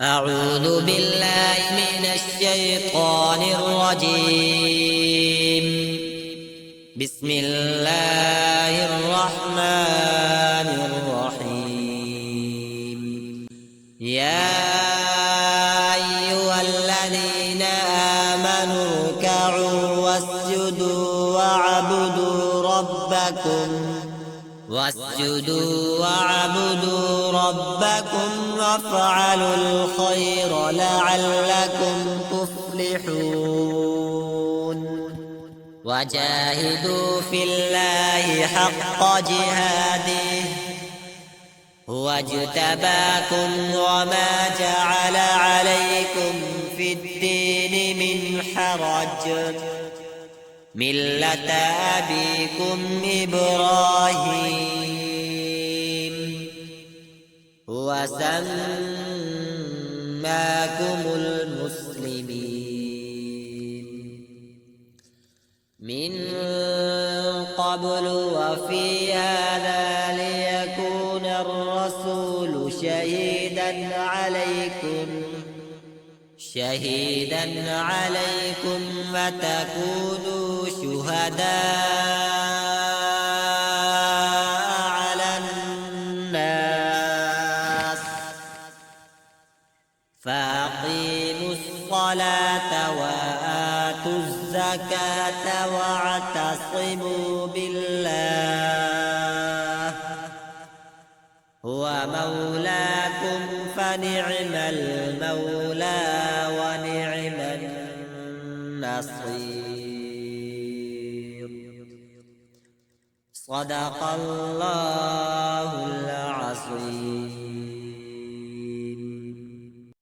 أعوذ بالله من الشيطان الرجيم. بسم الله الرحمن الرحيم. يا أيها الذين آمنوا اركعوا واسجدوا وعبدوا ربكم وافعلوا الخير لعلكم تفلحون. وجاهدوا في الله حق جهاده هو اجتباكم وما جعل عليكم في الدين من حرج ملة أبيكم إبراهيم هو سماكم المسلمين من قبل وفي هذا ليكون الرسول شهيدا عليكم وتكونوا شهداء على الناس فأقيموا الصلاة وآتوا الزكاة واعتصموا بالله هو مولاكم فنعم المولى ونعم النصير. صدق الله العظيم.